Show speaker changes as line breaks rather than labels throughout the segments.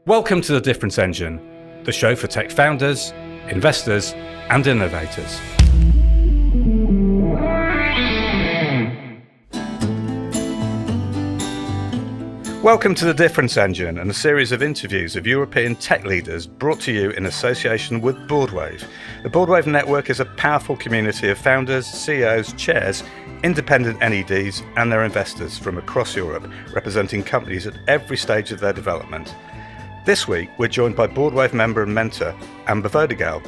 Welcome to The Difference Engine, the show for tech founders, investors, and innovators. Welcome to The Difference Engine and a series of interviews of European tech leaders brought to you in association with Boardwave. The Boardwave network is a powerful community of founders, CEOs, chairs, independent NEDs, and their investors from across Europe, representing companies at every stage of their development. This week, we're joined by Boardwave member and mentor, Amber Vodegel.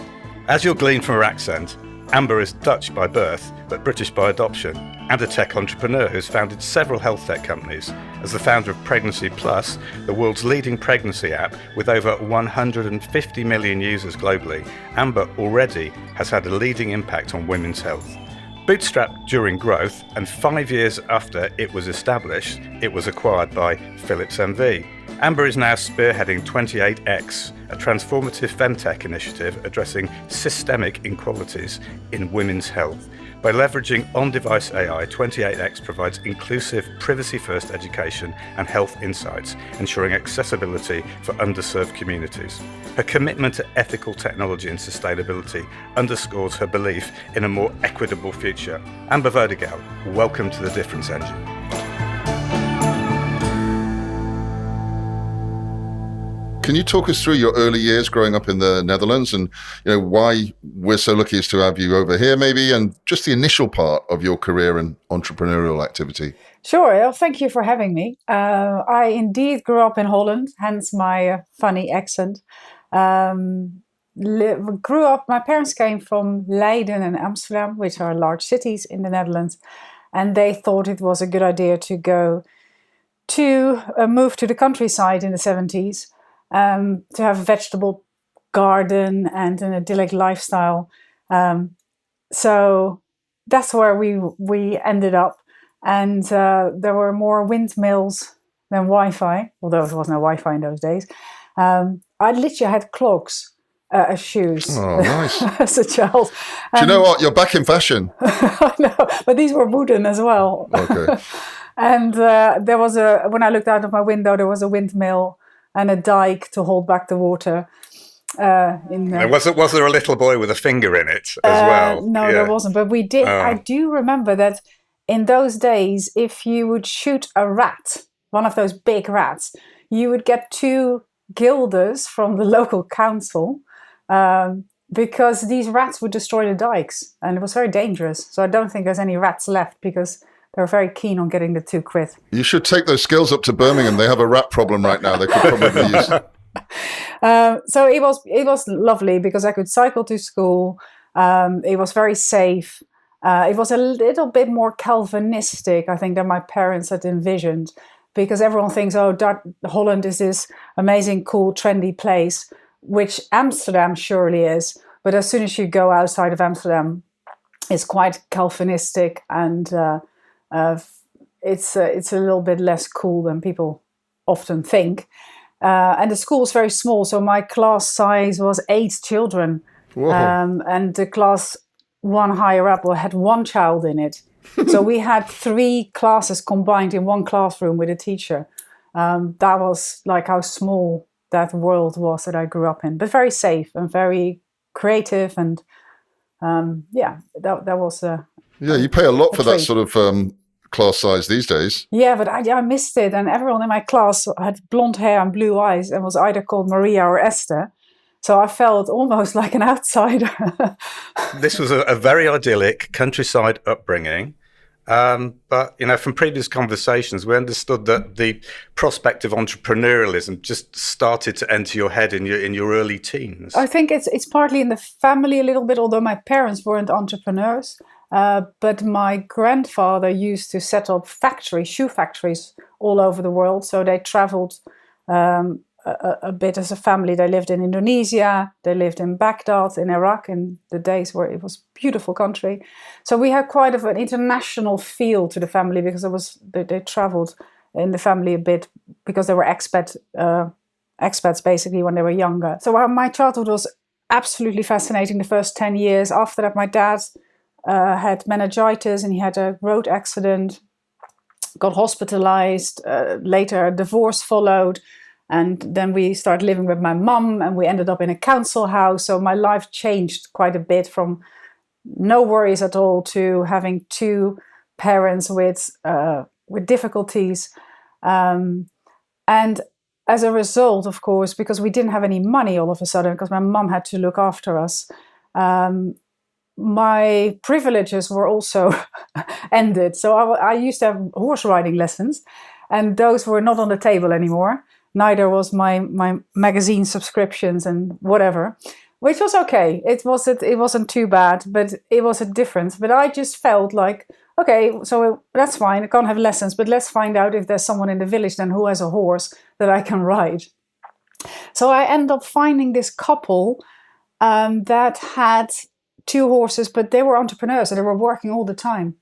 As you'll glean from her accent, Amber is Dutch by birth, but British by adoption, and a tech entrepreneur who's founded several health tech companies. As the founder of Pregnancy Plus, the world's leading pregnancy app with over 150 million users globally, Amber already has had a leading impact on women's health. Bootstrapped during growth, and 5 years after it was established, it was acquired by Philips MV. Amber is now spearheading 28X, a transformative femtech initiative addressing systemic inequalities in women's health. By leveraging on-device AI, 28X provides inclusive, privacy-first education and health insights, ensuring accessibility for underserved communities. Her commitment to ethical technology and sustainability underscores her belief in a more equitable future. Amber Vodegel, welcome to The Difference Engine.
Can you talk us through your early years growing up in the Netherlands and why we're so lucky as to have you over here maybe, and just the initial part of your career and entrepreneurial activity?
Sure. Well, thank you for having me. I indeed grew up in Holland, hence my funny accent. My parents came from Leiden and Amsterdam, which are large cities in the Netherlands, and they thought it was a good idea to move to the countryside in the 70s. To have a vegetable garden and an idyllic lifestyle. So that's where we ended up. And there were more windmills than Wi-Fi, although there was no Wi-Fi in those days. I literally had clogs as shoes.
Oh, nice.
As a child.
Do you know what? You're back in fashion.
I know, but these were wooden as well.
Okay.
And there was when I looked out of my window, there was a windmill and a dike to hold back the water.
Was there a little boy with a finger in it as well?
No, there wasn't. But we did. I do remember that in those days, if you would shoot a rat, one of those big rats, you would get 2 guilders from the local council because these rats would destroy the dikes. And it was very dangerous. So I don't think there's any rats left because they were very keen on getting the 2 quid. You
should take those skills up to Birmingham. They have a rat problem right now. They could probably use.
So it was lovely because I could cycle to school. It was very safe. It was a little bit more Calvinistic, I think, than my parents had envisioned, because everyone thinks, Holland is this amazing, cool, trendy place, which Amsterdam surely is. But as soon as you go outside of Amsterdam, it's quite Calvinistic and it's a little bit less cool than people often think. And the school is very small, so my class size was 8 children. And the class one higher up had 1 child in it. So we had 3 classes combined in 1 classroom with a teacher. That was like how small that world was that I grew up in, but very safe and very creative. And that was
you pay a lot for that sort of class size these days.
Yeah, but I missed it. And everyone in my class had blonde hair and blue eyes and was either called Maria or Esther. So I felt almost like an outsider.
This was a very idyllic countryside upbringing. But, from previous conversations, we understood that the prospect of entrepreneurialism just started to enter your head in your early teens.
I think it's partly in the family a little bit, although my parents weren't entrepreneurs. But my grandfather used to set up shoe factories all over the world. So they traveled a bit as a family. They lived in Indonesia, they lived in Baghdad, in Iraq, in the days where it was a beautiful country. So we had quite an international feel to the family because they traveled in the family a bit because they were expats basically when they were younger. So my childhood was absolutely fascinating the first 10 years. After that, my dad had meningitis and he had a road accident, got hospitalized. Later, a divorce followed. And then we started living with my mum, and we ended up in a council house. So my life changed quite a bit, from no worries at all to having two parents with difficulties. And as a result, of course, because we didn't have any money all of a sudden, because my mum had to look after us, my privileges were also ended. So I used to have horse riding lessons, and those were not on the table anymore. Neither was my magazine subscriptions and whatever, which was okay. It wasn't too bad, but it was a difference. But I just felt like, okay, so that's fine. I can't have lessons, but let's find out if there's someone in the village then who has a horse that I can ride. So I ended up finding this couple that had two horses, but they were entrepreneurs and they were working all the time.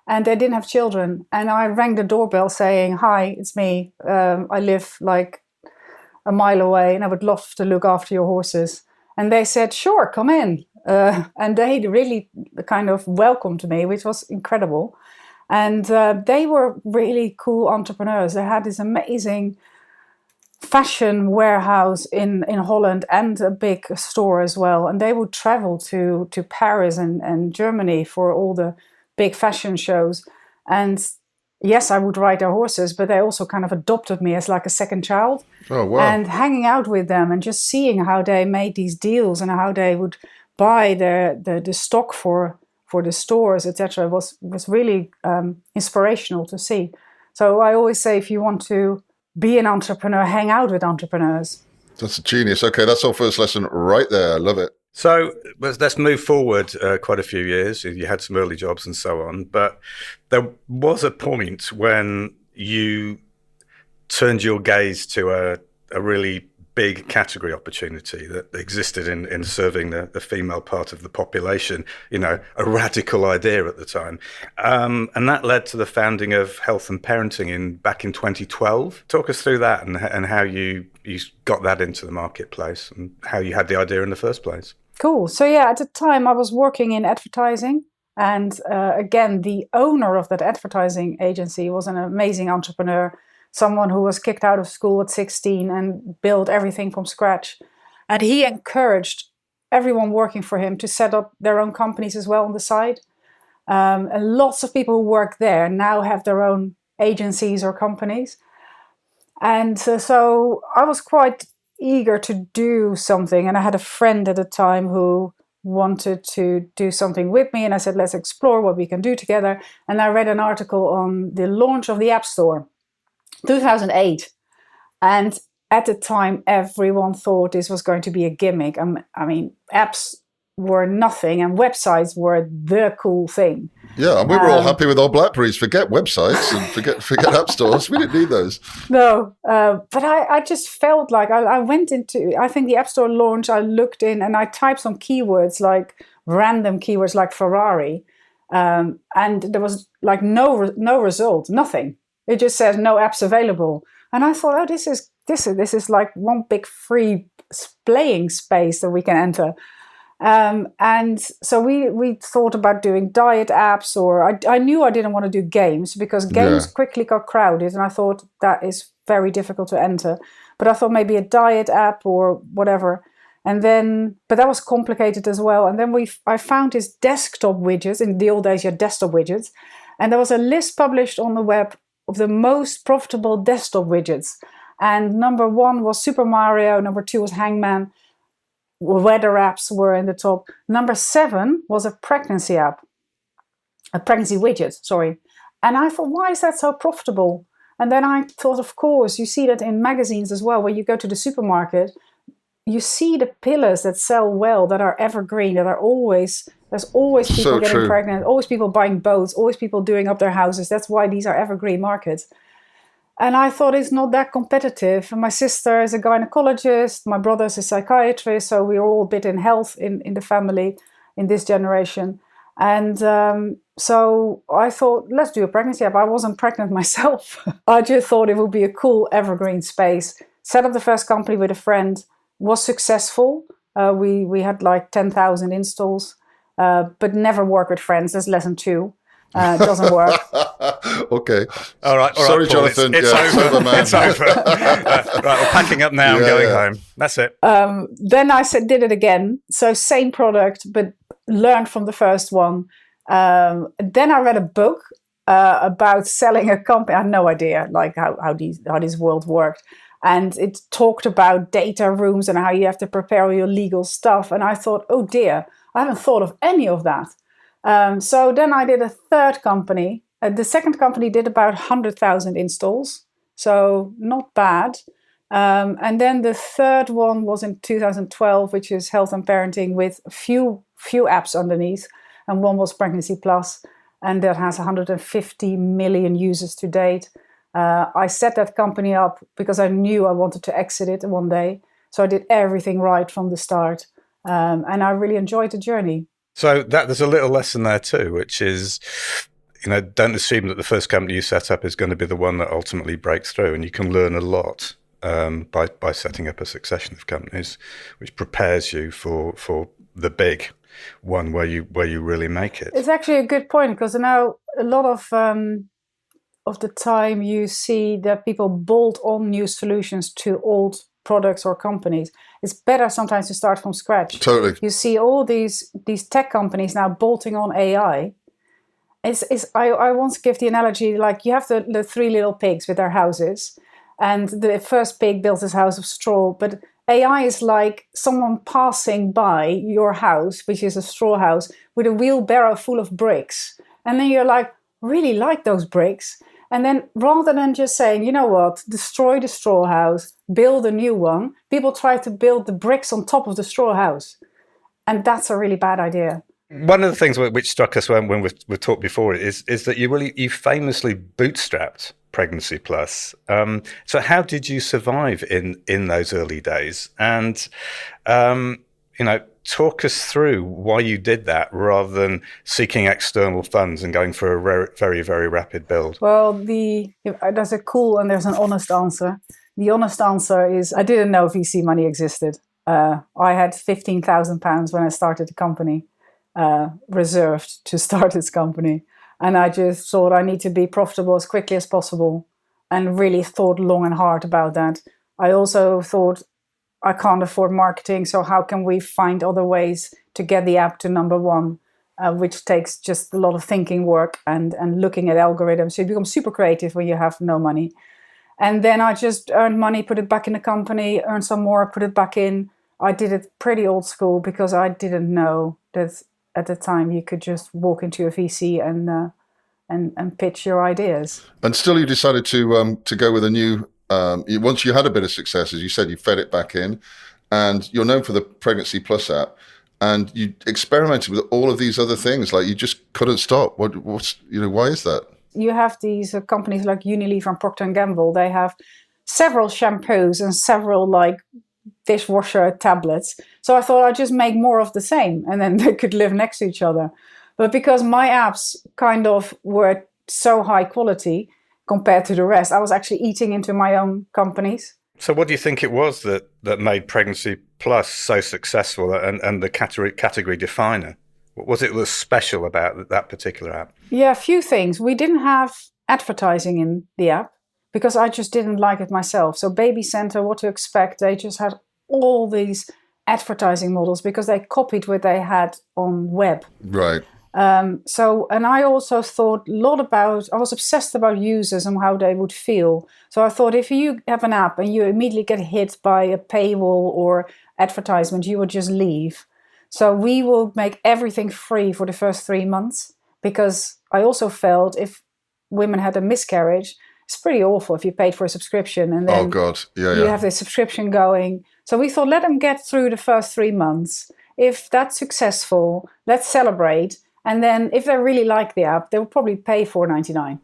And they didn't have children. And I rang the doorbell saying, "Hi, it's me. I live like a mile away and I would love to look after your horses." And they said, "Sure, come in." And they really kind of welcomed me, which was incredible. And they were really cool entrepreneurs. They had this amazing fashion warehouse in Holland and a big store as well. And they would travel to Paris and Germany for all the big fashion shows. And yes, I would ride their horses, but they also kind of adopted me as like a second child.
Oh, wow.
And hanging out with them and just seeing how they made these deals and how they would buy the stock for the stores, etc., was really inspirational to see. So I always say, if you want to be an entrepreneur, hang out with entrepreneurs.
That's a genius. Okay, that's our first lesson right there. I love it.
So let's move forward quite a few years. You had some early jobs and so on, but there was a point when you turned your gaze to a really big category opportunity that existed in serving the female part of the population, a radical idea at the time. And that led to the founding of Health and Parenting back in 2012. Talk us through that and how you got that into the marketplace and how you had the idea in the first place.
Cool. So yeah, at the time I was working in advertising, and again, the owner of that advertising agency was an amazing entrepreneur, someone who was kicked out of school at 16 and built everything from scratch. And he encouraged everyone working for him to set up their own companies as well on the side. And lots of people who work there now have their own agencies or companies. And so I was quite eager to do something, and I had a friend at the time who wanted to do something with me, and I said, let's explore what we can do together. And I read an article on the launch of the App Store, 2008, and at the time everyone thought this was going to be a gimmick. I mean, apps were nothing and websites were the cool thing.
Yeah, and we were all happy with our Blackberries. Forget websites and forget app stores. We didn't need those.
No, but I just felt like I went into, I think the App Store launch, I looked in and I typed some keywords, like random keywords like Ferrari, and there was like no result, nothing. It just says no apps available. And I thought, oh, this is like one big free playing space that we can enter. And so we thought about doing diet apps, or I knew I didn't want to do games because games quickly got crowded, and I thought that is very difficult to enter. But I thought maybe a diet app or whatever. And then, but that was complicated as well. And then I found this desktop widgets. In the old days, you had desktop widgets, and there was a list published on the web of the most profitable desktop widgets. And number 1 was Super Mario, number 2 was Hangman. Weather apps were in the top. Number 7 was a pregnancy app, a pregnancy widget, sorry. And I thought, why is that so profitable? And then I thought, of course, you see that in magazines as well, where you go to the supermarket, you see the pillars that sell well, that are evergreen, that are always, there's always people getting pregnant, always people buying boats, always people doing up their houses. That's why these are evergreen markets. And I thought it's not that competitive. And my sister is a gynecologist, my brother's a psychiatrist, so we're all a bit in health in the family in this generation. And so I thought, let's do a pregnancy app. I wasn't pregnant myself. I just thought it would be a cool evergreen space. Set up the first company with a friend, was successful. We had like 10,000 installs, but never work with friends. That's lesson 2. Doesn't work.
Okay.
All right,
Sorry,
Paul,
Jonathan.
It's over.
man.
It's over. Right, we're packing up now and going home. That's it.
Then I did it again. So same product, but learned from the first one. Then I read a book about selling a company. I had no idea like how this world worked. And it talked about data rooms and how you have to prepare all your legal stuff. And I thought, oh dear, I haven't thought of any of that. So then I did a third company. The second company did about 100,000 installs. So not bad. And then the third one was in 2012, which is health and parenting with few apps underneath. And one was Pregnancy Plus, and that has 150 million users to date. I set that company up because I knew I wanted to exit it one day. So I did everything right from the start. And I really enjoyed the journey.
So there's a little lesson there too, which is, don't assume that the first company you set up is going to be the one that ultimately breaks through. And you can learn a lot by setting up a succession of companies, which prepares you for the big one where you really make it.
It's actually a good point, because now a lot of the time you see that people bolt on new solutions to old products or companies. It's better sometimes to start from scratch.
Totally.
You see all these tech companies now bolting on AI. I once give the analogy, like you have the three little pigs with their houses, and the first pig built his house of straw, but AI is like someone passing by your house, which is a straw house, with a wheelbarrow full of bricks. And then you're like, really like those bricks. And then rather than just saying, you know what, destroy the straw house, build a new one, people try to build the bricks on top of the straw house. And that's a really bad idea.
One of the things which struck us when we talked before is that you famously bootstrapped Pregnancy Plus. So how did you survive in those early days? And talk us through why you did that rather than seeking external funds and going for a very, very rapid build.
Well, there's a cool and there's an honest answer. The honest answer is I didn't know VC money existed. I had £15,000 when I started the company, reserved to start this company. And I just thought I need to be profitable as quickly as possible, and really thought long and hard about that. I also thought I can't afford marketing, so how can we find other ways to get the app to number one, which takes just a lot of thinking work and looking at algorithms. So you become super creative when you have no money. And then I just earned money, put it back in the company, earned some more, put it back in. I did it pretty old school because I didn't know that at the time you could just walk into a VC and pitch your ideas.
And still you decided to go with a new, once you had a bit of success, as you said, you fed it back in, and you're known for the Pregnancy Plus app, and you experimented with all of these other things, like you just couldn't stop. Why is that?
You have these companies like Unilever and Procter & Gamble. They have several shampoos and several like dishwasher tablets. So I thought I'd just make more of the same, and then they could live next to each other. But because my apps kind of were so high quality compared to the rest, I was actually eating into my own companies.
So what do you think it was that made Pregnancy Plus so successful and the category definer? What was it that was special about that particular app?
Yeah, a few things. We didn't have advertising in the app because I just didn't like it myself. So Baby Center, What to Expect, they just had all these advertising models because they copied what they had on web.
Right.
And I also thought a lot about, I was obsessed about users and how they would feel. So I thought if you have an app and you immediately get hit by a paywall or advertisement, you would just leave. So we will make everything free for the first 3 months, because I also felt if women had a miscarriage, it's pretty awful if you paid for a subscription and then you have the subscription going. So we thought, let them get through the first 3 months. If that's successful, let's celebrate. And then if they really like the app, they will probably pay $4.99.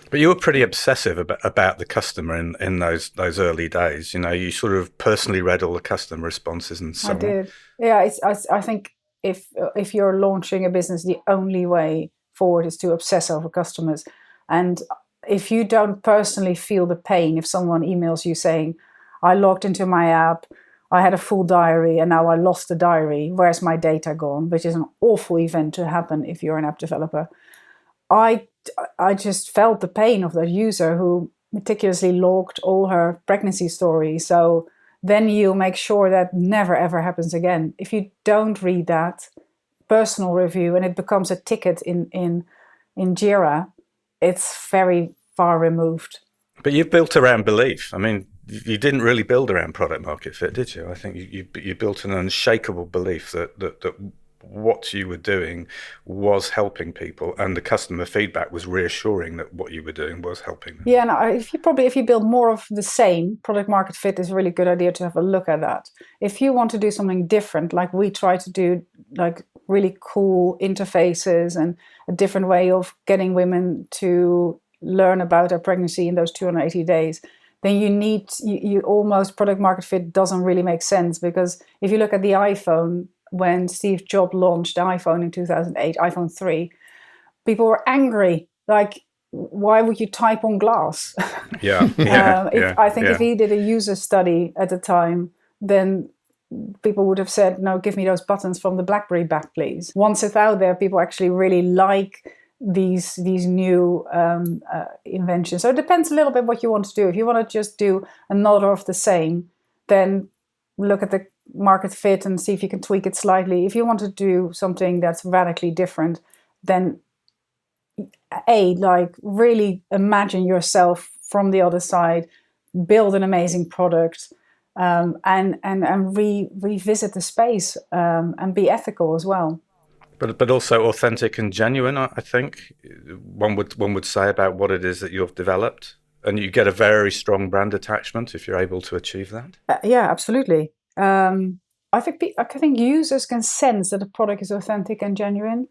But you were pretty obsessive about the customer in those early days. You sort of personally read all the customer responses and so on.
I did. Yeah, I think if you're launching a business, the only way forward is to obsess over customers. And if you don't personally feel the pain, if someone emails you saying, I logged into my app, I had a full diary, and now I lost the diary, where's my data gone? Which is an awful event to happen if you're an app developer. I just felt the pain of that user who meticulously logged all her pregnancy stories. So then you make sure that never ever happens again. If you don't read that personal review and it becomes a ticket in Jira, it's very far removed.
But you built around belief. I mean, you didn't really build around product market fit, did you? I think you built an unshakable belief that what you were doing was helping people, and the customer feedback was reassuring that what you were doing was helping them.
Yeah, no, if you build more of the same, product market fit is a really good idea to have a look at that. If you want to do something different, like we try to do, like really cool interfaces and a different way of getting women to learn about their pregnancy in those 280 days, then you almost, product market fit doesn't really make sense. Because if you look at the iPhone, when Steve Jobs launched the iPhone in 2008, iPhone 3, people were angry. Like, why would you type on glass? I think if he did a user study at the time, then people would have said, no, give me those buttons from the BlackBerry back, please. Once it's out there, people actually really like these new inventions. So it depends a little bit what you want to do. If you want to just do another of the same, then look at the market fit and see if you can tweak it slightly. If you want to do something that's radically different, then really imagine yourself from the other side, build an amazing product, and revisit the space, and be ethical as well.
But also authentic and genuine, I think one would say about what it is that you've developed, and you get a very strong brand attachment if you're able to achieve that.
Yeah, absolutely. I think users can sense that a product is authentic and genuine.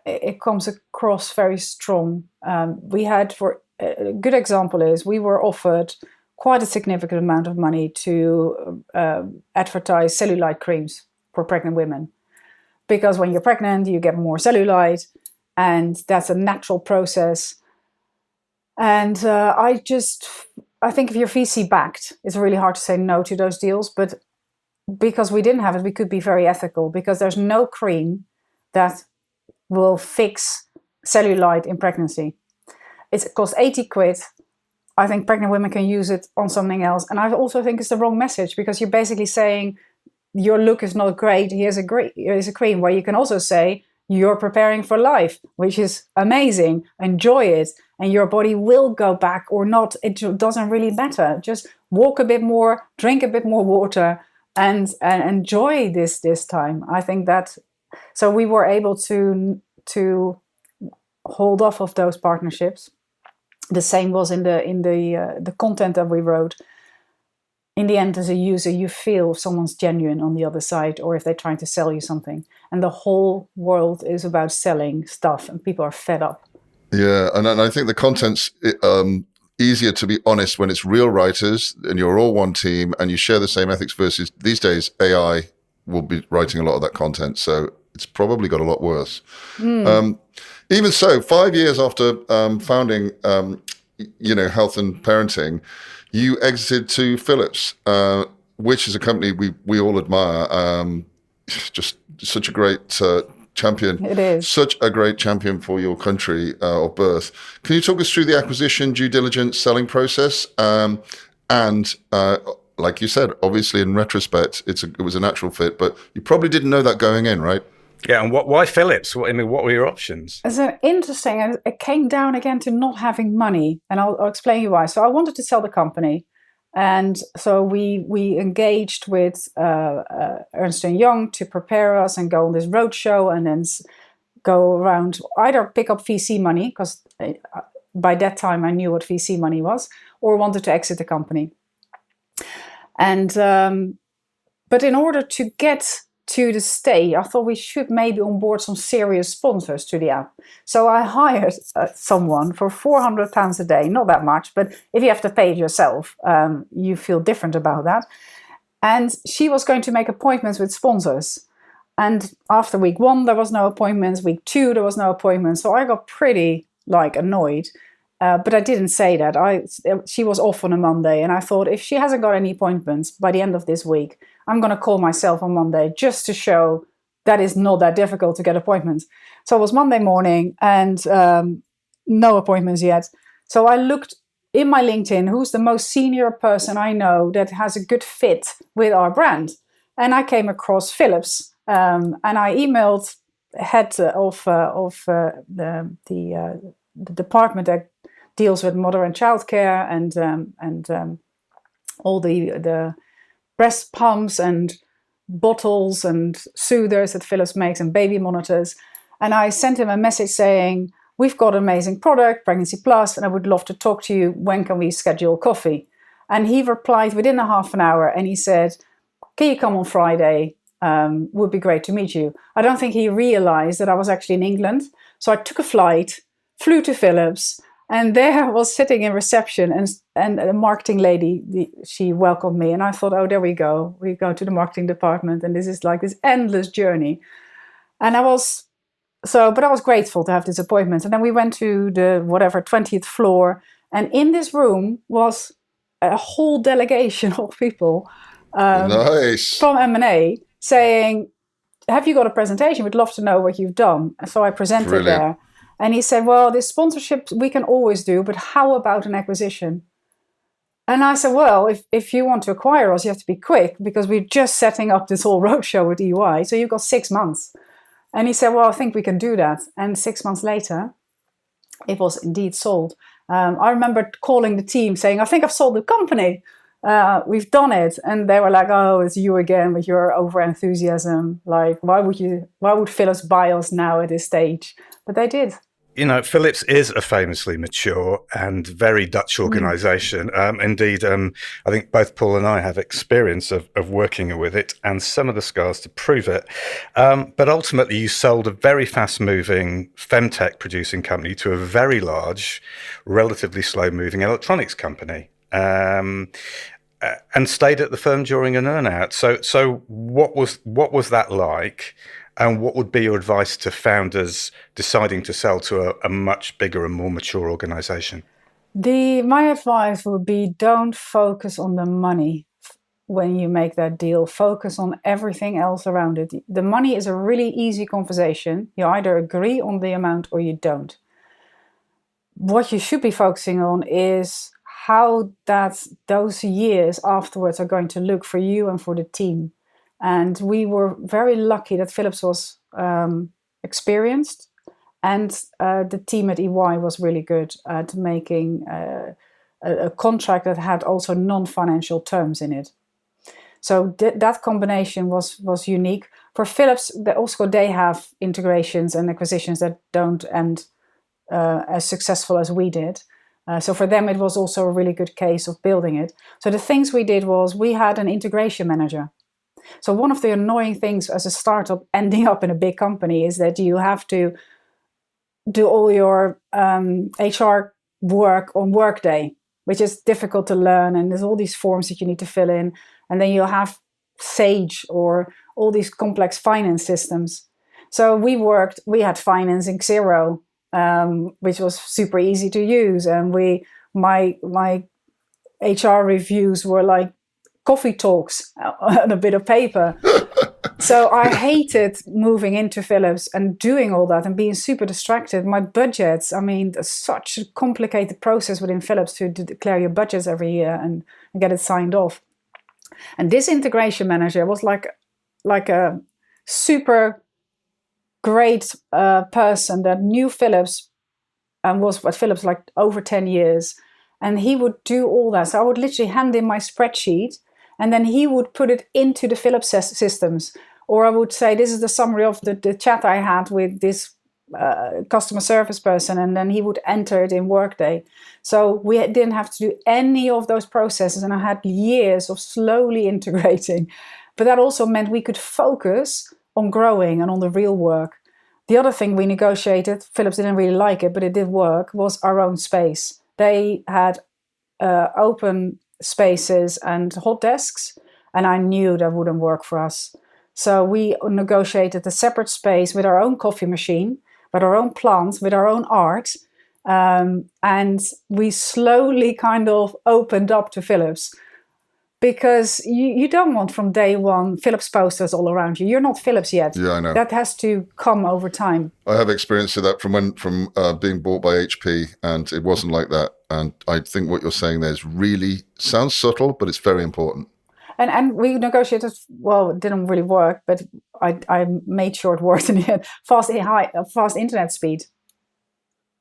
It comes across very strong. We had, for a good example is, we were offered quite a significant amount of money to advertise cellulite creams for pregnant women. Because when you're pregnant, you get more cellulite, and that's a natural process. And I think if you're VC backed, it's really hard to say no to those deals. But because we didn't have it, we could be very ethical, because there's no cream that will fix cellulite in pregnancy. It costs 80 quid. I think pregnant women can use it on something else. And I also think it's the wrong message, because you're basically saying your look is not great. Here's a cream, where you can also say you're preparing for life, which is amazing. Enjoy it. And your body will go back or not. It doesn't really matter. Just walk a bit more, drink a bit more water, and enjoy this time. I think that, so we were able to hold off of those partnerships. The same was in the content that we wrote. In the end, as a user, you feel if someone's genuine on the other side, or if they're trying to sell you something. And the whole world is about selling stuff, and people are fed up.
Yeah, and I think the content's easier to be honest when it's real writers and you're all one team and you share the same ethics, versus these days AI will be writing a lot of that content. So it's probably got a lot worse. Even so, 5 years after founding, Health and Parenting, you exited to Philips, which is a company we all admire. Just such a great champion.
It is.
Such a great champion for your country of birth. Can you talk us through the acquisition, due diligence, selling process? And like you said, obviously in retrospect, it was a natural fit, but you probably didn't know that going in, right?
Yeah, and why Philips? What were your options?
It's interesting. It came down again to not having money, and I'll explain you why. So I wanted to sell the company, and so we engaged with Ernst & Young to prepare us and go on this roadshow, and then go around, either pick up VC money, because by that time I knew what VC money was, or wanted to exit the company. And but in order to get to the stage, I thought we should maybe onboard some serious sponsors to the app. So I hired someone for £400 a day, not that much, but if you have to pay it yourself, you feel different about that. And she was going to make appointments with sponsors. And after week 1, there was no appointments. Week 2, there was no appointments. So I got pretty annoyed. But I didn't say that. She was off on a Monday, and I thought, if she hasn't got any appointments by the end of this week, I'm going to call myself on Monday just to show that is not that difficult to get appointments. So it was Monday morning and no appointments yet. So I looked in my LinkedIn, who's the most senior person I know that has a good fit with our brand. And I came across Philips, and I emailed head of the department that deals with mother and child care and all the breast pumps and bottles and soothers that Philips makes and baby monitors. And I sent him a message saying, we've got an amazing product, Pregnancy Plus, and I would love to talk to you. When can we schedule coffee? And he replied within a half an hour and he said, can you come on Friday? Would be great to meet you. I don't think he realized that I was actually in England. So I took a flight, flew to Philips, and there I was sitting in reception and a marketing lady, she welcomed me. And I thought, oh, there we go. We go to the marketing department and this is like this endless journey. And I was grateful to have this appointment. And then we went to the 20th floor. And in this room was a whole delegation of people
nice.
from M&A saying, have you got a presentation? We'd love to know what you've done. And so I presented
Brilliant.
there. And he said, well, this sponsorship we can always do, but how about an acquisition? And I said, well, if you want to acquire us, you have to be quick because we're just setting up this whole roadshow with EY. So you've got 6 months. And he said, well, I think we can do that. And 6 months later, it was indeed sold. I remember calling the team saying, I think I've sold the company. We've done it. And they were like, oh, it's you again with your over-enthusiasm. Like, why would Philips buy us now at this stage? But they did.
You know, Philips is a famously mature and very Dutch organisation. Indeed, I think both Paul and I have experience of working with it and some of the scars to prove it. But ultimately, you sold a very fast-moving femtech producing company to a very large, relatively slow-moving electronics company. And stayed at the firm during an earn-out. So what was that like? And what would be your advice to founders deciding to sell to a much bigger and more mature organization?
My advice would be don't focus on the money when you make that deal. Focus on everything else around it. The money is a really easy conversation. You either agree on the amount or you don't. What you should be focusing on is how those years afterwards are going to look for you and for the team. And we were very lucky that Philips was experienced and the team at EY was really good at making a contract that had also non-financial terms in it. So that combination was unique. For Philips, they have integrations and acquisitions that don't end as successful as we did. So for them, it was also a really good case of building it. So the things we did was we had an integration manager. So one of the annoying things as a startup ending up in a big company is that you have to do all your HR work on Workday, which is difficult to learn. And there's all these forms that you need to fill in. And then you'll have Sage or all these complex finance systems. So we had finance in Xero, which was super easy to use. And my HR reviews were like coffee talks on a bit of paper. So I hated moving into Philips and doing all that and being super distracted. My budgets, there's such a complicated process within Philips to declare your budgets every year and get it signed off. And this integration manager was like a super great person that knew Philips and was at Philips like over 10 years. And he would do all that. So I would literally hand in my spreadsheet and then he would put it into the Philips systems. Or I would say, this is the summary of the chat I had with this customer service person. And then he would enter it in Workday. So we didn't have to do any of those processes. And I had years of slowly integrating. But that also meant we could focus on growing and on the real work. The other thing we negotiated, Philips didn't really like it, but it did work, was our own space. They had open spaces and hot desks, and I knew that wouldn't work for us. So we negotiated a separate space with our own coffee machine, with our own plants, with our own art, and we slowly kind of opened up to Philips. because you don't want from day one Philips posters all around you. You're not Philips yet.
Yeah, I know.
That has to come over time.
I have experience of that from being bought by HP, and it wasn't like that. And I think what you're saying there is really sounds subtle, but it's very important.
And we negotiated, well, it didn't really work, but I made sure it worked in the end. Fast internet speed.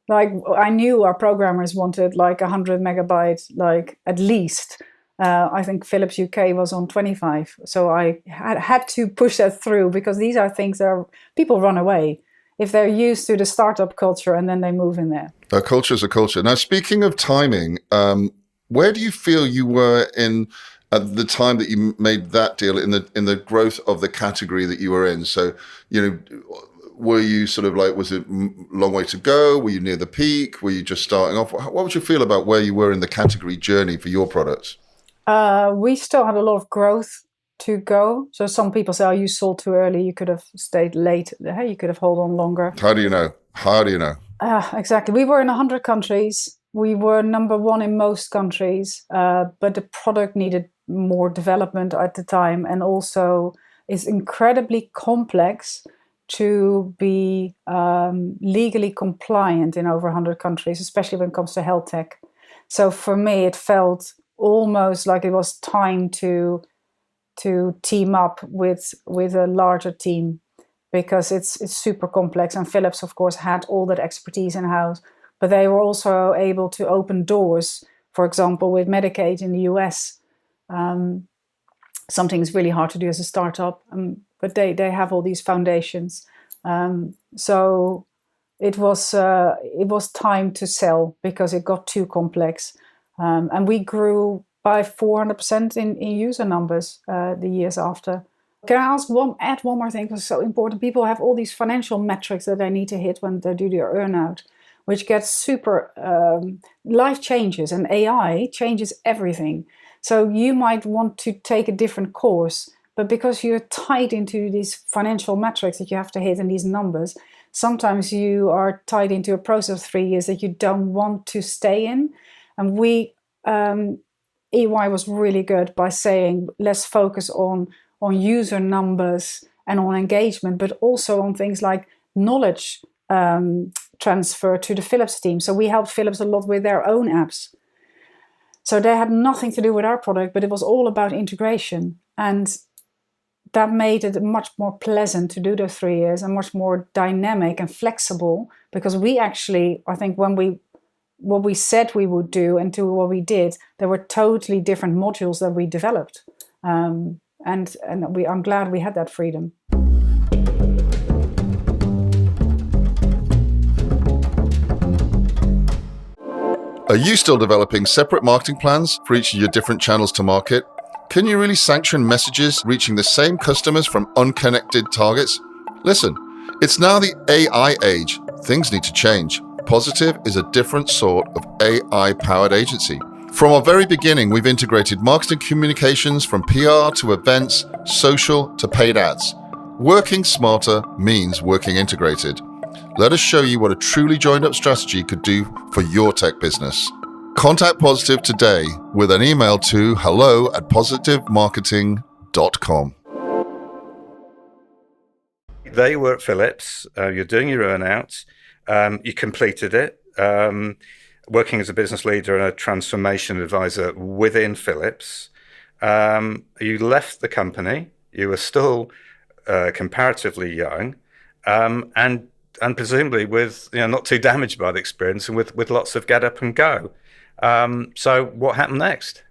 Like, I knew our programmers wanted like 100 megabytes, like at least. I think Philips UK was on 25. So I had to push that through, because these are things that people run away if they're used to the startup culture and then they move in there.
A culture is a culture. Now, speaking of timing, where do you feel you were at the time that you made that deal in the growth of the category that you were in? So, were you sort of like, was it a long way to go? Were you near the peak? Were you just starting off? What would you feel about where you were in the category journey for your products?
We still had a lot of growth to go. So some people say, oh, you sold too early. You could have stayed late. Hey, you could have held on longer.
How do you know?
Exactly. We were in 100 countries. We were number one in most countries, but the product needed more development at the time. And also it's incredibly complex to be legally compliant in over 100 countries, especially when it comes to health tech. So for me, it felt almost like it was time to team up with a larger team, because it's super complex. And Philips, of course, had all that expertise in-house, but they were also able to open doors, for example, with Medicaid in the US. Something is really hard to do as a startup, but they have all these foundations. So it was time to sell, because it got too complex. And we grew by 400% in user numbers the years after. Can I add one more thing? Because it's so important. People have all these financial metrics that they need to hit when they do their earnout, which gets super, life changes, and AI changes everything. So you might want to take a different course, but because you're tied into these financial metrics that you have to hit and these numbers, sometimes you are tied into a process of 3 years that you don't want to stay in. And EY was really good by saying, let's focus on user numbers and on engagement, but also on things like knowledge transfer to the Philips team. So we helped Philips a lot with their own apps. So they had nothing to do with our product, but it was all about integration. And that made it much more pleasant to do those 3 years, and much more dynamic and flexible, because we actually, I think what we said we would do and to what we did, there were totally different modules that we developed. And I'm glad we had that freedom.
Are you still developing separate marketing plans for each of your different channels to market? Can you really sanction messages reaching the same customers from unconnected targets? Listen, it's now the AI age. Things need to change. Positive is a different sort of AI-powered agency. From our very beginning, we've integrated marketing communications from PR to events, social to paid ads. Working smarter means working integrated. Let us show you what a truly joined-up strategy could do for your tech business. Contact Positive today with an email to hello@positivemarketing.com.
There you were at Philips. You're doing your earnout. You completed it, working as a business leader and a transformation advisor within Philips. You left the company. You were still comparatively young, and presumably with not too damaged by the experience, and with lots of get up and go. So what happened next?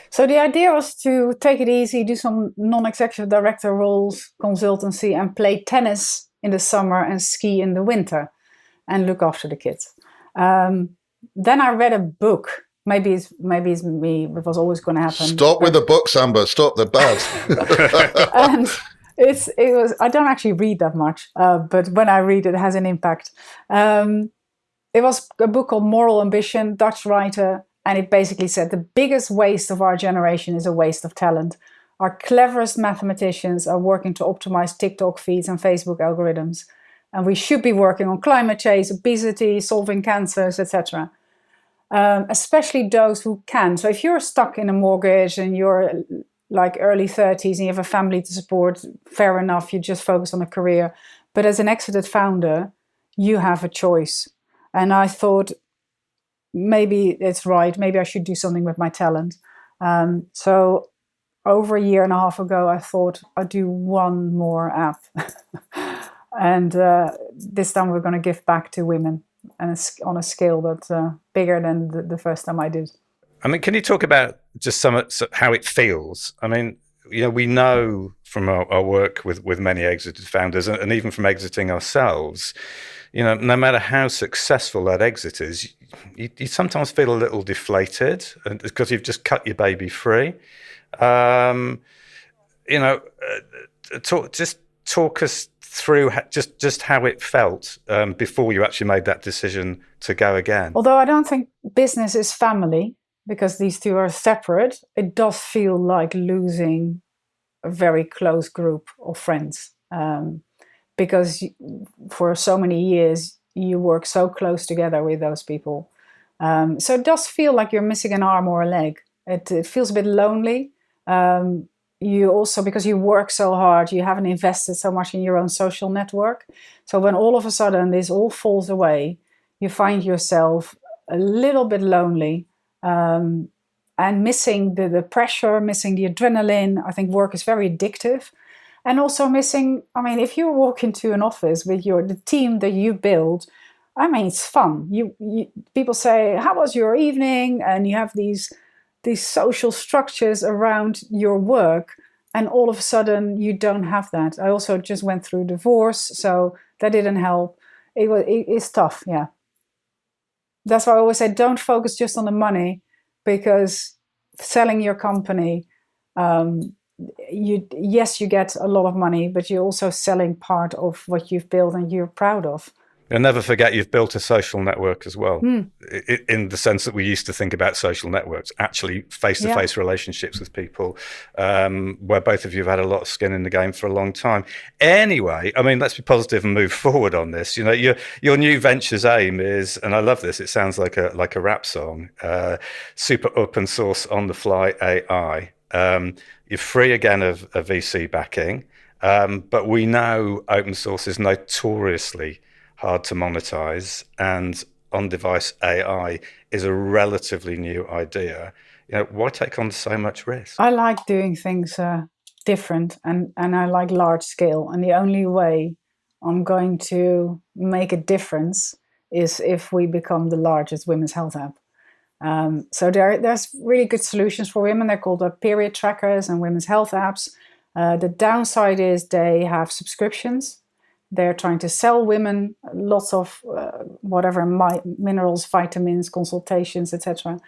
So the idea was to take it easy, do some non-executive director roles, consultancy, and play tennis in the summer and ski in the winter, and look after the kids. Then I read a book. Maybe it's me. It was always going to happen.
Stop with the books, Amber. Stop. They're bad.
And it was. I don't actually read that much, but when I read, it has an impact. It was a book called Moral Ambition, Dutch writer, and it basically said the biggest waste of our generation is a waste of talent. Our cleverest mathematicians are working to optimize TikTok feeds and Facebook algorithms, and we should be working on climate change, obesity, solving cancers, etc. especially those who can. So if you're stuck in a mortgage and you're like early 30s and you have a family to support, fair enough, you just focus on a career. But as an exited founder, you have a choice. And I thought, maybe it's right, maybe I should do something with my talent. So over a year and a half ago, I thought I'd do one more app. And this time we're going to give back to women, and it's on a scale that's bigger than the first time I did.
I mean, can you talk about just how it feels? I mean, we know from our work with many exited founders, and even from exiting ourselves, no matter how successful that exit is, you sometimes feel a little deflated because you've just cut your baby free. Talk us through just how it felt before you actually made that decision to go again.
Although I don't think business is family, because these two are separate, it does feel like losing a very close group of friends. Because for so many years, you work so close together with those people. So it does feel like you're missing an arm or a leg. It feels a bit lonely. You also, because you work so hard, you haven't invested so much in your own social network. So when all of a sudden this all falls away, you find yourself a little bit lonely, and missing the pressure, missing the adrenaline. I think work is very addictive. And also missing, if you walk into an office with the team that you build, it's fun. People say, how was your evening? And you have these social structures around your work, and all of a sudden you don't have that. I also just went through divorce, so that didn't help. It's tough, yeah. That's why I always say, don't focus just on the money, because selling your company, you get a lot of money, but you're also selling part of what you've built and you're proud of.
And never forget, you've built a social network as well, in the sense that we used to think about social networks, actually face-to-face relationships with people, where both of you have had a lot of skin in the game for a long time. Anyway, let's be positive and move forward on this. Your new venture's aim is, and I love this, it sounds like a rap song, super open source on the fly AI. You're free again of VC backing, but we know open source is notoriously hard to monetize, and on-device AI is a relatively new idea. Why take on so much risk?
I like doing things different, and I like large scale. And the only way I'm going to make a difference is if we become the largest women's health app. So there's really good solutions for women. They're called period trackers and women's health apps. The downside is they have subscriptions. They're trying to sell women lots of minerals, vitamins, consultations, etc.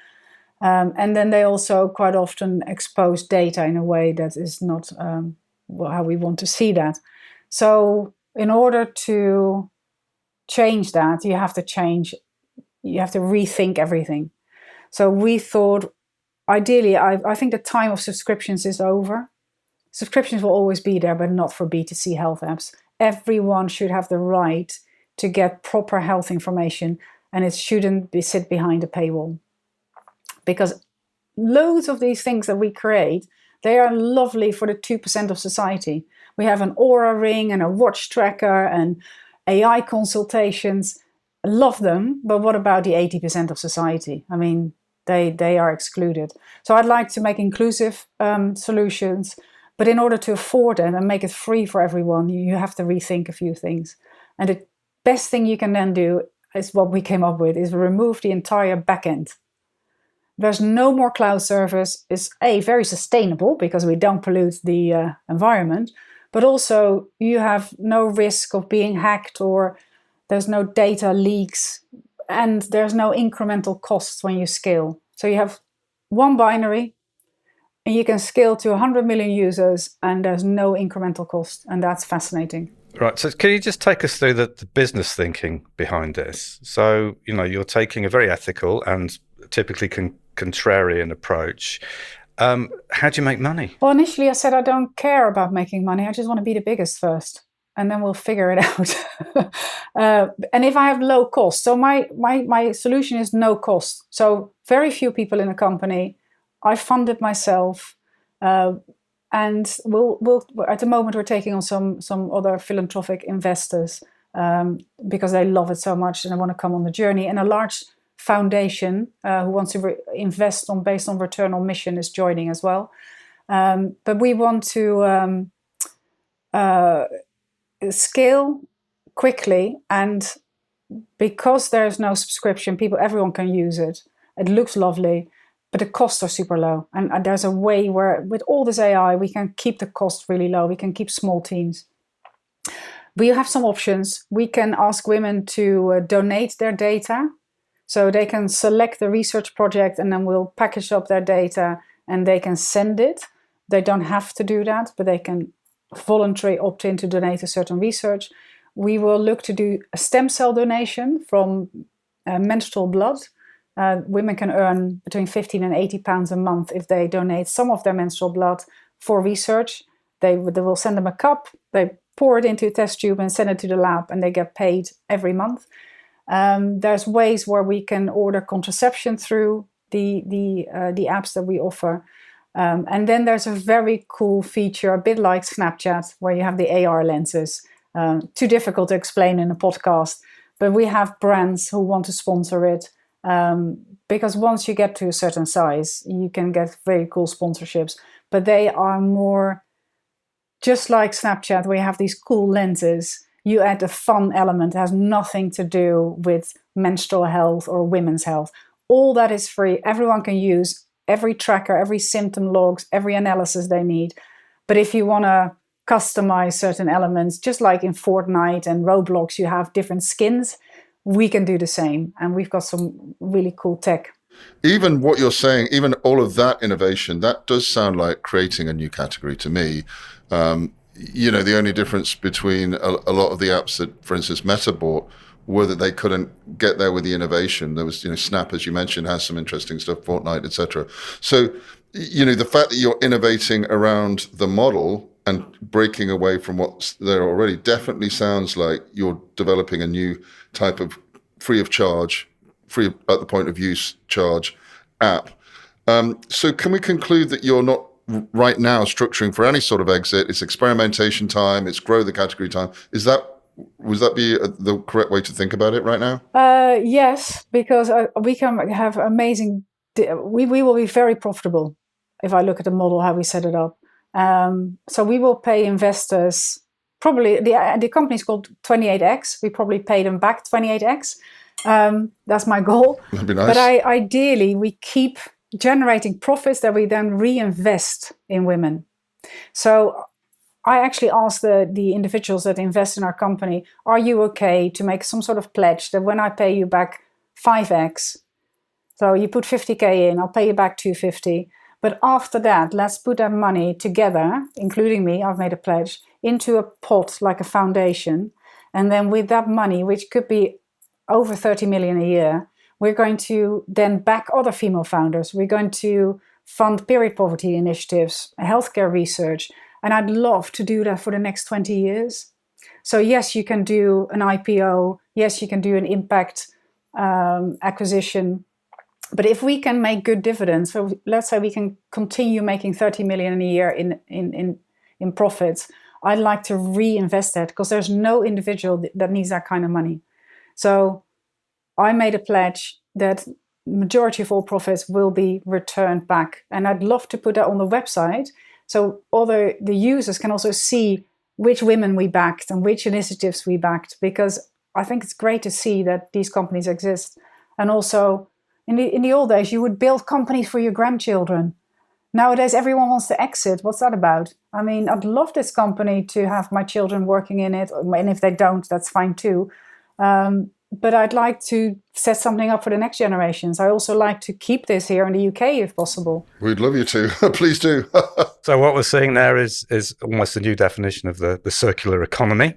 And then they also quite often expose data in a way that is not how we want to see that. So in order to change that, you have to rethink everything. So we thought, ideally, I think the time of subscriptions is over. Subscriptions will always be there, but not for B2C health apps. Everyone should have the right to get proper health information, and it shouldn't sit behind a paywall. Because loads of these things that we create, they are lovely for the 2% of society. We have an Aura ring and a watch tracker and AI consultations. I love them, but what about the 80% of society? They are excluded. So I'd like to make inclusive solutions. But in order to afford it and make it free for everyone, you have to rethink a few things. And the best thing you can then do is what we came up with, is remove the entire backend. There's no more cloud service. It's very sustainable because we don't pollute the environment, but also you have no risk of being hacked, or there's no data leaks, and there's no incremental costs when you scale. So you have one binary, and you can scale to 100 million users, and there's no incremental cost, and that's fascinating.
Right. So can you just take us through the business thinking behind this? So, you're taking a very ethical and typically contrarian approach. How do you make money?
Well, initially I said I don't care about making money. I just want to be the biggest first. and then we'll figure it out. And if I have low cost, so my solution is no cost. So very few people in a company. I fund it myself, and we'll at the moment we're taking on some other philanthropic investors because they love it so much and they want to come on the journey. And a large foundation who wants to invest based on return on mission is joining as well. But we want to scale quickly, and because there's no subscription, everyone can use it. It looks lovely, but the costs are super low. And there's a way where with all this AI, we can keep the cost really low. We can keep small teams. We have some options. We can ask women to donate their data. So they can select the research project, and then we'll package up their data and they can send it. They don't have to do that, but they can voluntarily opt in to donate a certain research. We will look to do a stem cell donation from menstrual blood. Women can earn between 15 and 80 pounds a month if they donate some of their menstrual blood for research. They will send them a cup, they pour it into a test tube and send it to the lab, and they get paid every month. There's ways where we can order contraception through the apps that we offer. And then there's a very cool feature, a bit like Snapchat, where you have the AR lenses. Too difficult to explain in a podcast, but we have brands who want to sponsor it. Because once you get to a certain size, you can get very cool sponsorships, but they are more just like Snapchat, where you have these cool lenses. You add a fun element. It has nothing to do with menstrual health or women's health. All that is free. Everyone can use every tracker, every symptom logs, every analysis they need. But if you want to customize certain elements, just like in Fortnite and Roblox, you have different skins, we can do the same. And we've got some really cool tech.
Even what you're saying, even all of that innovation, that does sound like creating a new category to me. The only difference between a lot of the apps that, for instance, Meta bought were that they couldn't get there with the innovation. There was, Snap, as you mentioned, has some interesting stuff, Fortnite, etc. So, the fact that you're innovating around the model and breaking away from what's there already definitely sounds like you're developing a new type of free at the point of use charge app. So can we conclude that you're not right now structuring for any sort of exit? It's experimentation time, it's grow the category time. Would that be the correct way to think about it right now?
Yes, because we can have amazing, we will be very profitable if I look at the model, how we set it up. So we will pay investors, probably, the company's called 28x. We probably pay them back 28x. That's my goal.
That'd be nice.
But ideally, we keep generating profits that we then reinvest in women. So I actually asked the individuals that invest in our company, are you okay to make some sort of pledge that when I pay you back 5x, so you put 50K in, I'll pay you back 250. But after that, let's put that money together, including me, I've made a pledge, into a pot like a foundation. And then with that money, which could be over 30 million a year, we're going to then back other female founders. We're going to fund period poverty initiatives, healthcare research. And I'd love to do that for the next 20 years. So yes, you can do an IPO. Yes, you can do an impact acquisition. But if we can make good dividends, so let's say we can continue making 30 million a year in profits, I'd like to reinvest that, because there's no individual that needs that kind of money. So I made a pledge that majority of all profits will be returned back. And I'd love to put that on the website, so the users can also see which women we backed and which initiatives we backed, because I think it's great to see that these companies exist. And also, in the old days, you would build companies for your grandchildren. Nowadays, everyone wants to exit. What's that about? I mean, I'd love this company to have my children working in it, and if they don't, that's fine too. But I'd like to set something up for the next generations. I also like to keep this here in the UK if possible.
We'd love you to. Please do.
So what we're seeing there is almost a new definition of the circular economy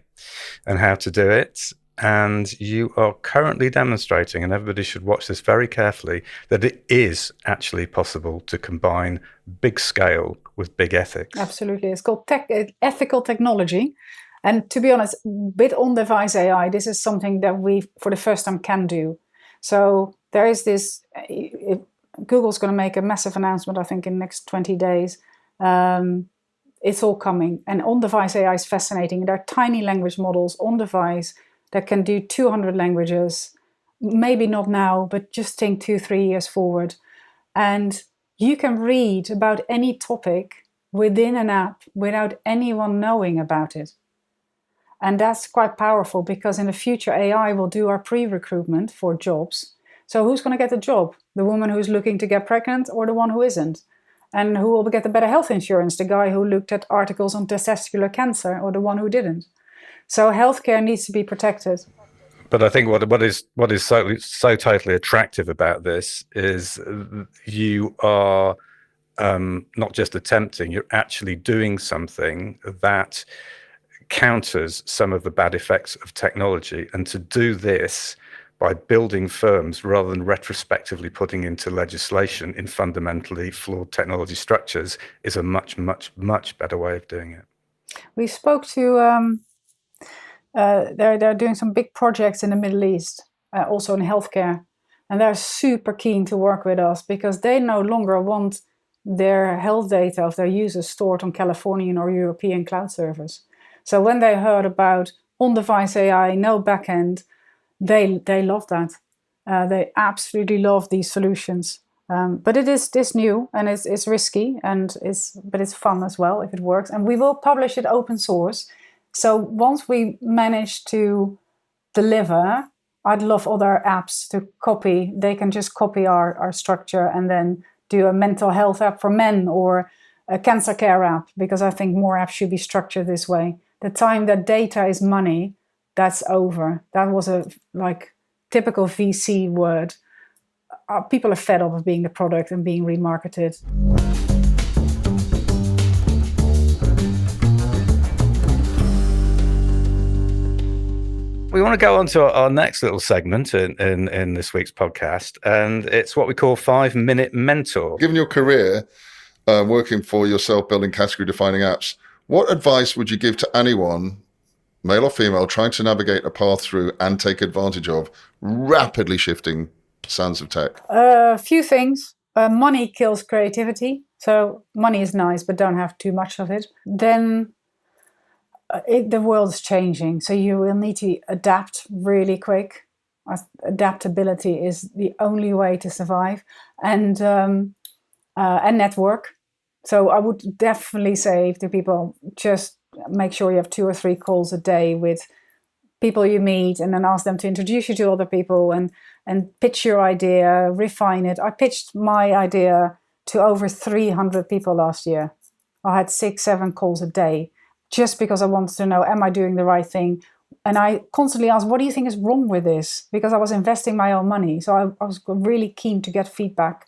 and how to do it. And you are currently demonstrating, and everybody should watch this very carefully, that it is actually possible to combine big scale with big ethics.
Absolutely. It's called ethical technology. And to be honest, with on-device AI, this is something that we, for the first time, can do. So there is this, Google's going to make a massive announcement, I think, in the next 20 days. It's all coming. And on-device AI is fascinating. There are tiny language models on-device that can do 200 languages. Maybe not now, but just think 2-3 years forward. And you can read about any topic within an app without anyone knowing about it. And that's quite powerful, because in the future, AI will do our pre-recruitment for jobs. So who's going to get the job? The woman who's looking to get pregnant, or the one who isn't? And who will get the better health insurance? The guy who looked at articles on testicular cancer, or the one who didn't? So healthcare needs to be protected.
But I think what is so totally attractive about this is you are not just attempting, you're actually doing something that counters some of the bad effects of technology. And to do this by building firms rather than retrospectively putting into legislation in fundamentally flawed technology structures is a much, much, much better way of doing it.
We spoke to, they're doing some big projects in the Middle East, also in healthcare. And they're super keen to work with us, because they no longer want their health data of their users stored on Californian or European cloud servers. So when they heard about on-device AI, no backend, they love that. They absolutely love these solutions. But it is this new, and it's risky, but it's fun as well if it works. And we will publish it open source. So once we manage to deliver, I'd love other apps to copy. They can just copy our structure and then do a mental health app for men, or a cancer care app, because I think more apps should be structured this way. The time that data is money, that's over. That was a typical VC word. People are fed up of being the product and being remarketed.
We want to go on to our next little segment in this week's podcast, and it's what we call 5-Minute Mentor.
Given your career working for yourself, building category-defining apps, what advice would you give to anyone, male or female, trying to navigate a path through and take advantage of rapidly shifting sands of tech?
A few things. Money kills creativity. So money is nice, but don't have too much of it. Then the world is changing, so you will need to adapt really quick. Adaptability is the only way to survive, and network. So I would definitely say to people, just make sure you have 2 or 3 calls a day with people you meet, and then ask them to introduce you to other people, and pitch your idea, refine it. I pitched my idea to over 300 people last year. I had 6-7 calls a day, just because I wanted to know, am I doing the right thing? And I constantly asked, what do you think is wrong with this? Because I was investing my own money. So I was really keen to get feedback.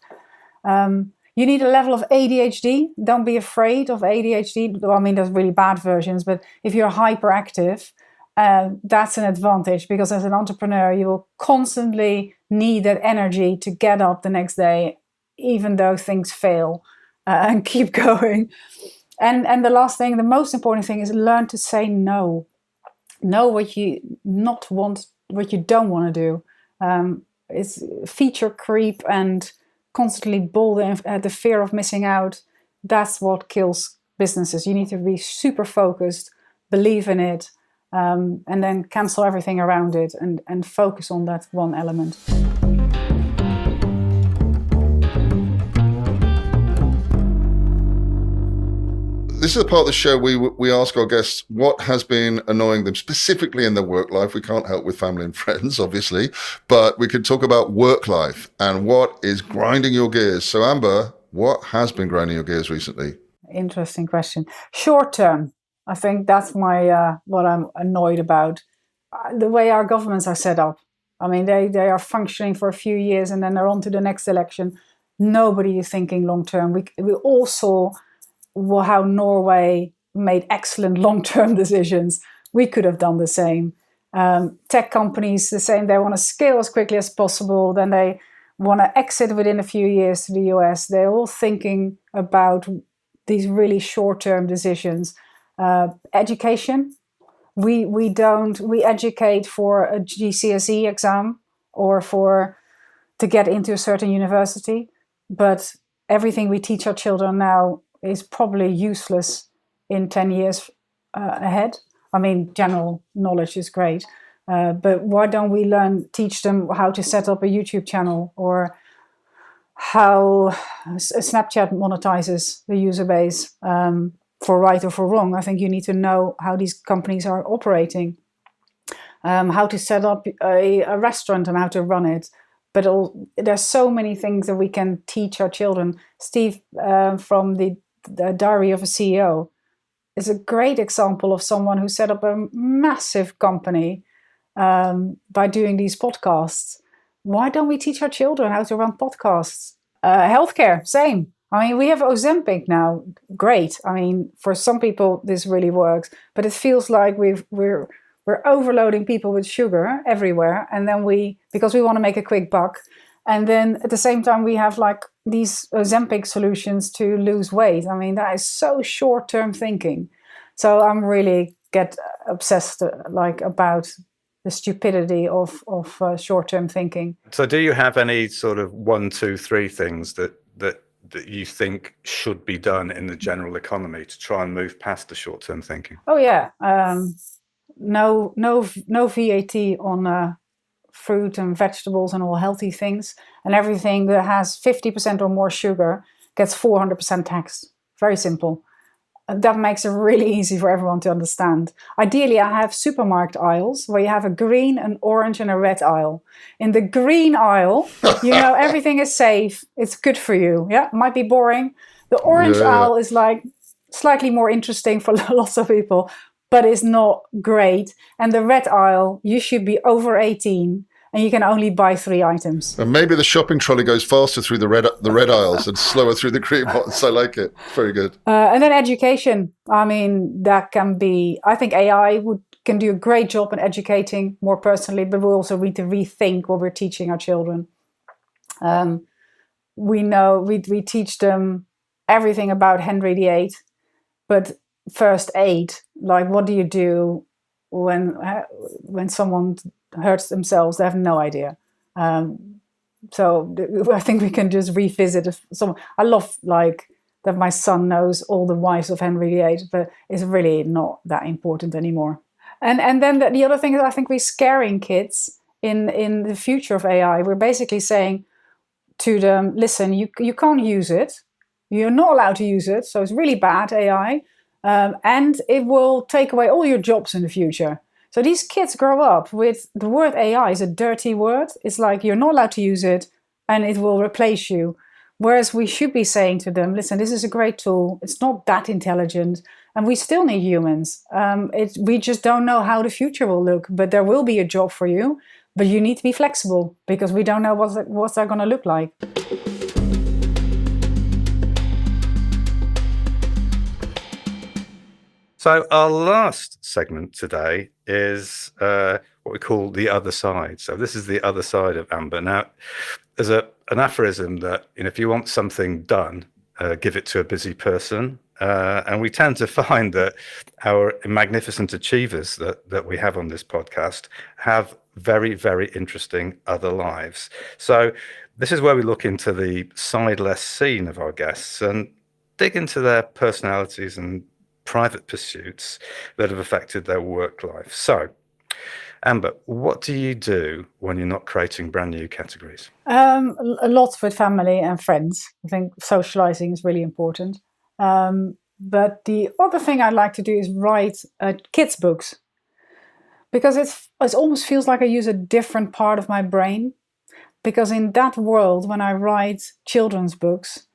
You need a level of ADHD. Don't be afraid of ADHD. I mean, there's really bad versions, but if you're hyperactive, that's an advantage, because as an entrepreneur, you will constantly need that energy to get up the next day, even though things fail, and keep going. And the last thing, the most important thing, is learn to say no. Know what you not want, what you don't want to do. It's feature creep and constantly the fear of missing out. That's what kills businesses. You need to be super focused, believe in it, and then cancel everything around it and focus on that one element.
This is the part of the show we ask our guests what has been annoying them specifically in their work life. We can't help with family and friends, obviously, but we can talk about work life and what is grinding your gears. So Amber, what has been grinding your gears recently?
Interesting question. Short term, I think that's my what I'm annoyed about. The way our governments are set up. I mean, they are functioning for a few years and then they're on to the next election. Nobody is thinking long term. We all saw how Norway made excellent long-term decisions. We could have done the same. Tech companies, the same. They want to scale as quickly as possible. Then they want to exit within a few years to the US. They're all thinking about these really short-term decisions. Education. We educate for a GCSE exam or to get into a certain university, but everything we teach our children now is probably useless in 10 years ahead. I mean, general knowledge is great, but why don't we teach them how to set up a YouTube channel, or how Snapchat monetizes the user base, for right or for wrong. I think you need to know how these companies are operating, how to set up a restaurant and how to run it. But there's so many things that we can teach our children. Steve, from the Diary of a CEO, is a great example of someone who set up a massive company by doing these podcasts. Why don't we teach our children how to run podcasts? Healthcare, same. I mean, we have Ozempic now. Great. I mean, for some people, this really works. But it feels like we're overloading people with sugar everywhere. And then because we want to make a quick buck. And then at the same time, we have like these Ozempic solutions to lose weight. I mean, that is so short-term thinking. So I'm really get obsessed about the stupidity of short-term thinking.
So do you have any sort of 1, 2, 3 things that you think should be done in the general economy to try and move past the short-term thinking?
Oh yeah, no VAT on fruit and vegetables and all healthy things, and everything that has 50% or more sugar gets 400% taxed. Very simple. That makes it really easy for everyone to understand. Ideally, I have supermarket aisles where you have a green, an orange, and a red aisle. In the green aisle, everything is safe. It's good for you. Yeah, might be boring. The orange aisle is like slightly more interesting for lots of people, but it's not great. And the red aisle, you should be over 18. And you can only buy 3 items.
And maybe the shopping trolley goes faster through the red aisles and slower through the green ones. I like it. Very good.
And then education. I mean, that can be. I think AI can do a great job in educating more personally, but we also need to rethink what we're teaching our children. We know we teach them everything about Henry VIII, but first aid, like what do you do when someone hurts themselves? They have no idea. So I think we can just revisit I love that my son knows all the wives of Henry VIII, but it's really not that important anymore. And then the other thing is, I think we're scaring kids in the future of AI. We're basically saying to them, listen, you can't use it. You're not allowed to use it. So it's really bad, AI. And it will take away all your jobs in the future. So these kids grow up with the word AI is a dirty word. It's like you're not allowed to use it and it will replace you. Whereas we should be saying to them, listen, this is a great tool. It's not that intelligent. And we still need humans. We just don't know how the future will look. But there will be a job for you. But you need to be flexible because we don't know what's that going to look like.
So our last segment today is what we call the other side. So this is the other side of Amber. Now, there's an aphorism that if you want something done, give it to a busy person. And we tend to find that our magnificent achievers that we have on this podcast have very, very interesting other lives. So this is where we look into the side less seen of our guests and dig into their personalities and private pursuits that have affected their work life. So, Amber, what do you do when you're not creating brand new categories?
A lot with family and friends. I think socializing is really important. But the other thing I like to do is write kids' books, because it almost feels like I use a different part of my brain. Because in that world, when I write children's books,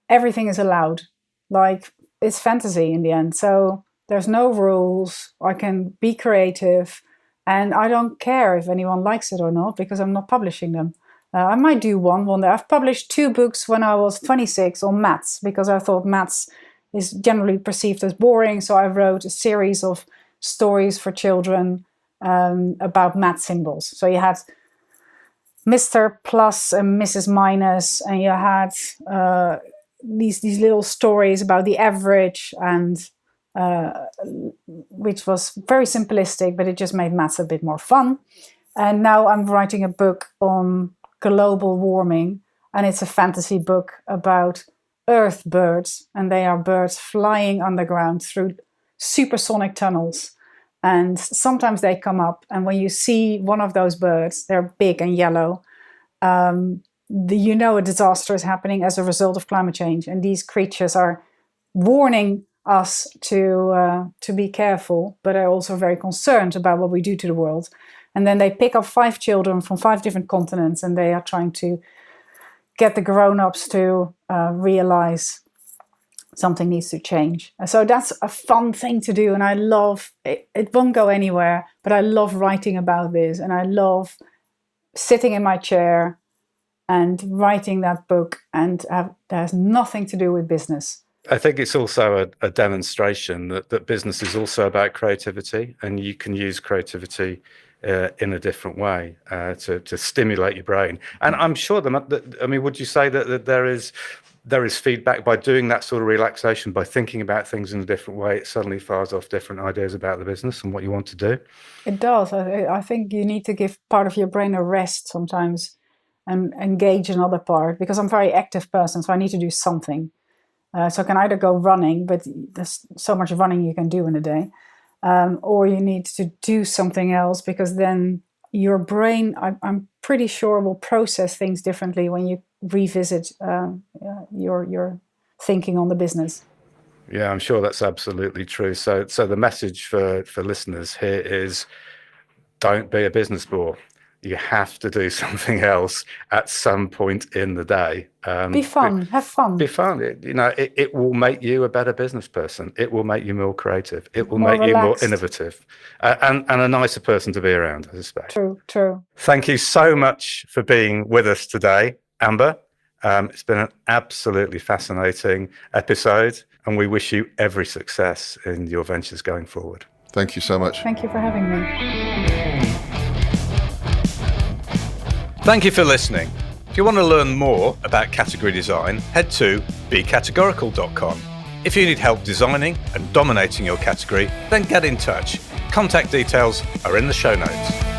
everything is allowed. Like, it's fantasy in the end. So there's no rules. I can be creative. And I don't care if anyone likes it or not, because I'm not publishing them. I might do one day. I've published 2 books when I was 26 on maths, because I thought maths is generally perceived as boring. So I wrote a series of stories for children about math symbols. So you had Mr. Plus and Mrs. Minus, and you had these little stories about the average and which was very simplistic, but it just made maths a bit more fun. And now I'm writing a book on global warming, and it's a fantasy book about Earth birds, and they are birds flying underground through supersonic tunnels. And sometimes they come up, and when you see one of those birds, they're big and yellow, you know a disaster is happening as a result of climate change. And these creatures are warning us to be careful, but are also very concerned about what we do to the world. And then they pick up 5 children from 5 different continents, and they are trying to get the grown-ups to realize something needs to change. And so that's a fun thing to do, and I love it. It won't go anywhere, but I love writing about this, and I love sitting in my chair and writing that book, and that has nothing to do with business.
I think it's also a demonstration that business is also about creativity, and you can use creativity in a different way to stimulate your brain. And I'm sure would you say that there is feedback by doing that sort of relaxation, by thinking about things in a different way, it suddenly fires off different ideas about the business and what you want to do?
It does. I think you need to give part of your brain a rest sometimes and engage another part, because I'm a very active person, so I need to do something. So I can either go running, but there's so much running you can do in a day, or you need to do something else, because then your brain, I'm pretty sure, will process things differently when you revisit your thinking on the business.
Yeah, I'm sure that's absolutely true. So the message for listeners here is, don't be a business bore. You have to do something else at some point in the day.
Be fun, have fun.
Be fun. It will make you a better business person. It will make you more creative. It will
More
make
relaxed.
you more innovative, and a nicer person to be around, I suspect.
True.
Thank you so much for being with us today, Amber. It's been an absolutely fascinating episode, and we wish you every success in your ventures going forward.
Thank you so much.
Thank you for having me.
Thank you for listening. If you want to learn more about category design, head to becategorical.com. If you need help designing and dominating your category, then get in touch. Contact details are in the show notes.